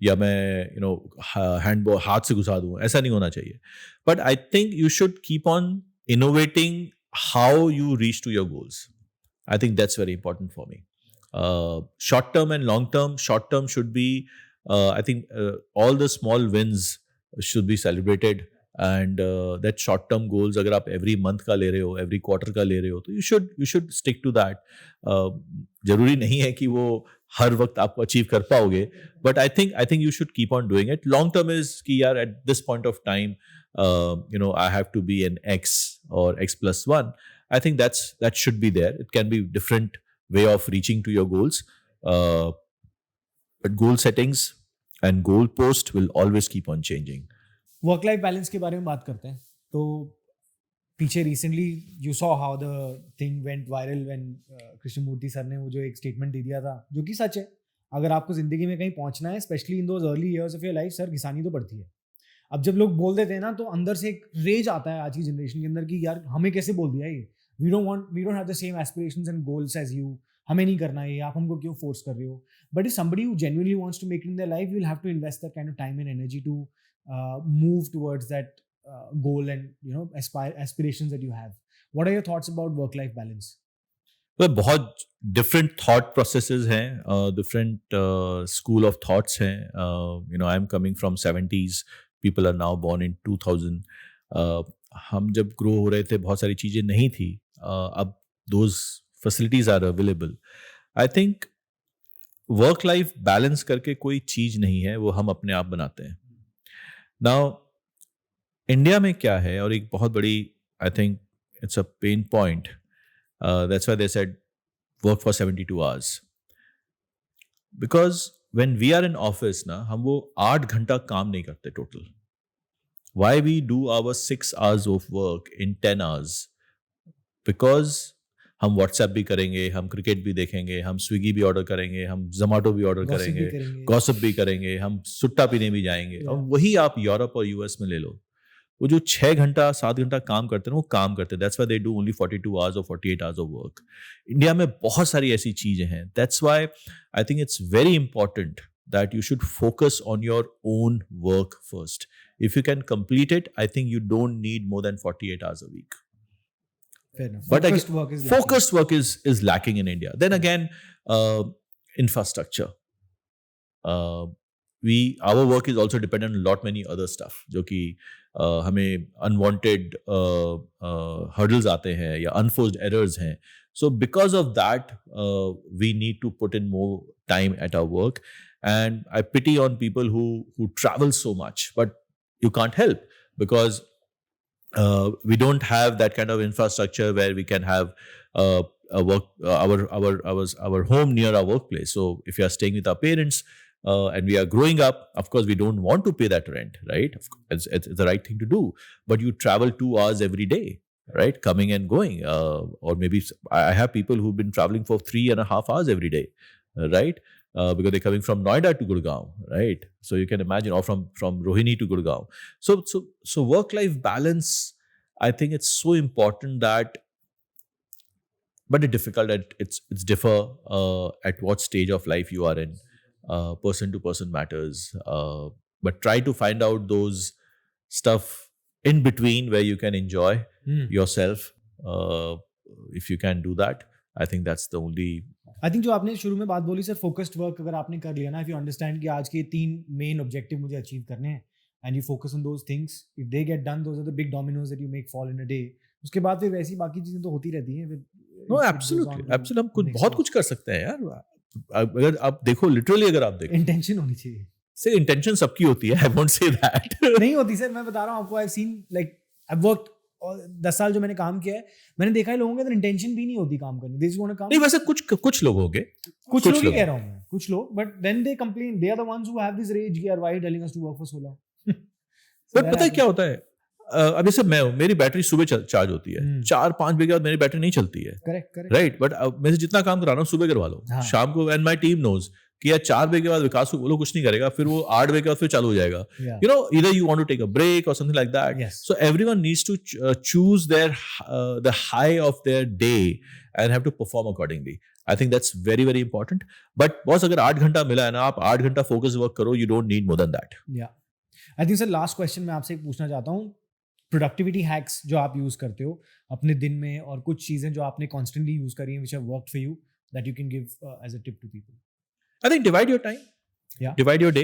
B: या मैं हैंड हाथ से घुसा दूं, ऐसा नहीं होना चाहिए. But I think you should keep on innovating how you reach to your goals. I think that's very important for me. Short term and long term. Short term should be, I think, all the small wins should be celebrated, and that short term goals अगर आप every month का ले रहे हो, every quarter का ले रहे हो, तो you should stick to that. जरूरी नहीं है कि वो हर वक्त आपको अचीव कर पाओगे, but I think you should keep on doing it. Long term is कि यार at this point of time, I have to be an X or X plus 1. I think that should be there. It can be different way of reaching to your goals. But goal settings and goal post will always keep on changing.
A: Work life balance के बारे में बात करते हैं. तो पीछे recently you saw how the thing went viral when Krishnamurthy sir ने वो जो एक स्टेटमेंट दे दिया था, जो कि सच है. अगर आपको जिंदगी में कहीं पहुंचना है, especially in those early years of your life, sir घिसानी तो पड़ती है. अब जब लोग बोल देते हैं ना, तो अंदर से एक रेज आता है आज की जनरेशन के अंदर कि यार हमें कैसे बोल दिया ये, we don't have the same aspirations and goals as you, हमें नहीं करना है, आप हमको क्यों फोर्स कर रहे हो. But if somebody who genuinely wants to make it in their life, you will have to invest that kind of time and energy to move towards that goal and aspirations that you have. What are your thoughts about work life balance?
B: well, बहुत different thought processes हैं, different school of thoughts हैं. I'm coming from 70s, people are now born in 2000. हम जब grow हो रहे थे बहुत सारी चीज़ें नहीं थी. अब those facilities are available. I think work life balance करके कोई चीज़ नहीं है, वो हम अपने आप बनाते हैं. Now, इंडिया में क्या है, और एक बहुत बड़ी, I think it's a pain point, that's why they said work for 72 hours. Because when we are in office ना, हम वो 8 घंटा काम नहीं करते total. Why we do our 6 hours of work in 10 hours? Because हम व्हाट्सएप भी करेंगे, हम क्रिकेट भी देखेंगे, हम स्विगी भी ऑर्डर करेंगे, हम जोमेटो भी ऑर्डर
A: Gossip भी
B: करेंगे,
A: करेंगे।
B: गॉसिप भी करेंगे, हम सुट्टा पीने भी जाएंगे। और वही आप यूरोप और यूएस में ले लो, वो जो 6 घंटा 7 घंटा काम करते हैं वो काम करते हैं। That's why they do only 42 hours और 48 आवर्स ऑफ वर्क। इंडिया में बहुत सारी ऐसी चीजें हैं। That's why I think it's very important that you should focus on your own work first. If you can complete it, I think you don't need more than 48 hours a week.
A: Fair enough.
B: But
A: Focused work is lacking.
B: focused work is lacking in India. Then again, infrastructure. Our work is also dependent on lot many other stuff, जो कि हमें unwanted hurdles आते हैं या unforced errors हैं. So because of that, we need to put in more time at our work. And I pity on people who travel so much, but you can't help because we don't have that kind of infrastructure where we can have our home near our workplace. So if you are staying with our parents and we are growing up, of course we don't want to pay that rent, right? It's the right thing to do, but you travel 2 hours every day, right, coming and going, or maybe I have people who've been traveling for 3.5 hours every day, right? Because they're coming from Noida to Gurgaon, right? So you can imagine, or from Rohini to Gurgaon. So work-life balance, I think it's so important that, but it's difficult that it's differ at what stage of life you are in. Person to person matters, but try to find out those stuff in between where you can enjoy yourself. If you can do that, I think that's the only.
A: I think जो आपने शुरू में बात बोली sir, focused work अगर आपने कर लिया ना, इफ यू अंडरस्टैंड कि आज के 3 मेन ऑब्जेक्टिव मुझे अचीव करने हैं and you focus on those things, if they get done, those are the big dominoes that you make fall in a day. उसके बाद फिर वैसी बाकी चीजें तो होती रहती हैं।
B: नो, एब्सोल्युटली हम कुछ बहुत कुछ कर सकते हैं यार। अगर आप देखो, लिटरली अगर आप देखो,
A: इंटेंशन होनी चाहिए।
B: से इंटेंशन सबकी होती है, आई वोंट से दैट
A: नहीं होती सर, मैं बता रहा हूँ आपको। I seen like I worked 10 साल जो मैंने काम किया है, मैंने देखा है लोगों के अंदर इंटेंशन भी नहीं होती काम करने। दे जस्ट वांट टू काम।
B: नहीं, वैसे कुछ लोग होंगे,
A: कुछ लोग ही कह रहा हूँ मैं, कुछ लोग, but then they complain, they are the ones who have this rage here, why telling us to work for so long.
B: But पता है क्या होता है, अब जैसे मेरी बैटरी सुबह चार्ज होती है, 4-5 बजे के बाद मेरी बैटरी नहीं चलती है,
A: करेक्ट
B: राइट? बट मैं से जितना काम करा रहा हूँ सुबह करवा लो, शाम को, एंड माई टीम नोज कि यार 4 बजे के बाद विकास को बोलो कुछ नहीं करेगा, फिर वो 8 बजे के बाद फिर चालू हो जाएगा। You know, either you want to take a break और something like that. So everyone needs to choose their the high of their day and have to perform accordingly. I think that's very very important. But boss, अगर 8 घंटा मिला है ना, आप 8 घंटा focus work करो, you don't need more than that.
A: I think sir last question मैं आपसे पूछना चाहता हूँ, प्रोडक्टिविटी हैक्स जो आप यूज करते हो अपने दिन में, और कुछ चीजें जो आपने कॉन्स्टेंटली यूज करी हैं, which have worked for you, that you can give as a tip to people.
B: I think divide your time, divide your day.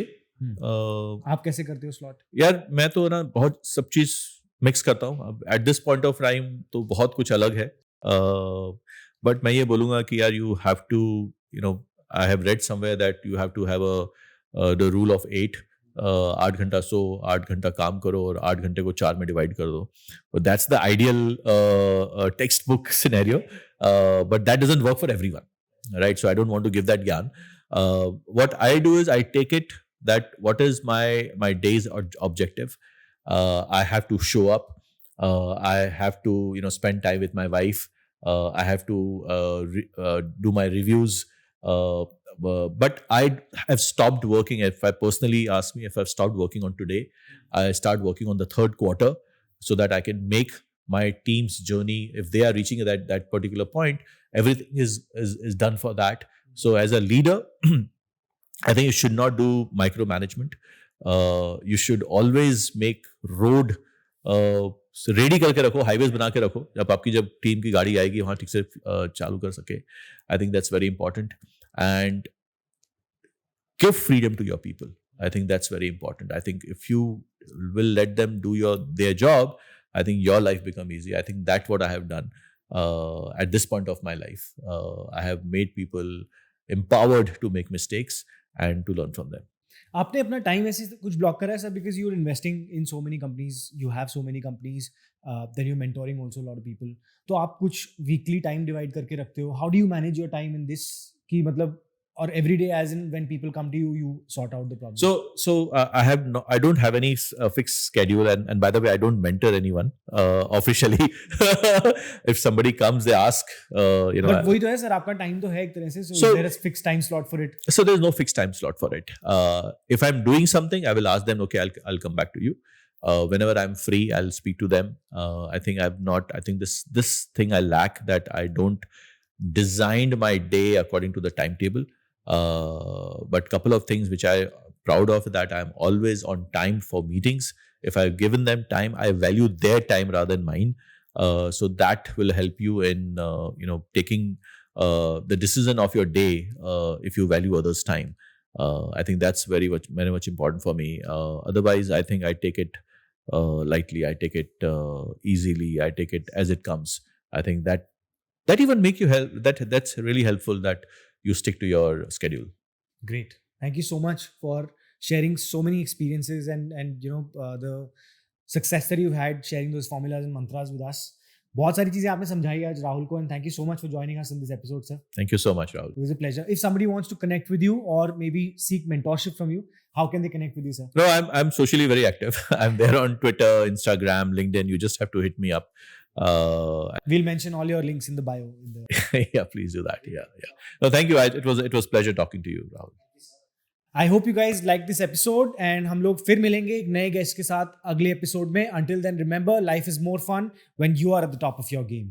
A: आप कैसे करते हो स्लॉट?
B: यार मैं तो ना बहुत सब चीज मिक्स करता हूँ। अब at this point of time तो बहुत कुछ अलग है, बट मैं ये बोलूँगा कि यार you have to, you know, I have read somewhere that you have to have the rule of 8। 8 घंटा सो, 8 घंटा काम करो और 8 घंटे को 4 में डिवाइड कर दो। That's the ideal text book scenario, but that doesn't work for everyone, right? So I don't want to give that gyaan. What I do is I take it that what is my day's objective. I have to show up. I have to, you know, spend time with my wife. I have to do my reviews. But I have stopped working. If I personally ask me, if I've stopped working on today, I start working on the 3rd quarter so that I can make my team's journey. If they are reaching that particular point, everything is done for that. So as a leader, I think you should not do micromanagement. You should always make road ready करके रखो, highways बना के रखो, जब team की गाड़ी आएगी वहाँ ठीक से चालू कर सके। I think that's very important. And give freedom to your people. I think that's very important. I think if you will let them do their job, I think your life become easy. I think that's what I have done at this point of my life. I have made people empowered to make mistakes and to learn from them.
A: आपने अपना time ऐसे कुछ block करा है sir? Because you are investing in so many companies, you have so many companies, then you mentoring also lot of people, तो आप कुछ weekly time divide करके रखते हो? How do you manage your time in this, कि मतलब or every day, as in when people come to you, you sort out the problem?
B: I don't have any fixed schedule, and by the way, I don't mentor anyone officially. If somebody comes, they ask,
A: But वही तो है sir, आपका time तो है एक तरह से, so
B: So-
A: is there a fixed time slot for it?
B: so there's no fixed time slot for it. If I'm doing something, I will ask them, okay, I'll come back to you. Whenever I'm free, I'll speak to them. I think this thing I lack, that I don't designed my day according to the timetable. But couple of things which I'm proud of, that I'm always on time for meetings. If I've given them time, I value their time rather than mine. So that will help you in taking the decision of your day, if you value others' time. I think that's very much important for me. Otherwise, I think I take it lightly. I take it easily. I take it as it comes. I think that even make you help. That's really helpful, that you stick to your schedule.
A: Great. Thank you so much for sharing so many experiences and the success that you've had, sharing those formulas and mantras with us. बहुत सारी चीजें आपने समझाई आज राहुल को, and thank you so much for joining us in this episode, sir.
B: Thank you so much, Rahul.
A: It was a pleasure. If somebody wants to connect with you or maybe seek mentorship from you, how can they connect with you, sir?
B: No, I'm socially very active. I'm there on Twitter, Instagram, LinkedIn. You just have to hit me up.
A: We'll mention all your links in the bio.
B: Yeah, please do that. Yeah. No, thank you. It was pleasure talking to you, Rahul.
A: I hope you guys like this episode, and हम लोग फिर मिलेंगे एक नए guest के साथ अगले episode में. Until then, remember, life is more fun when you are at the top of your game.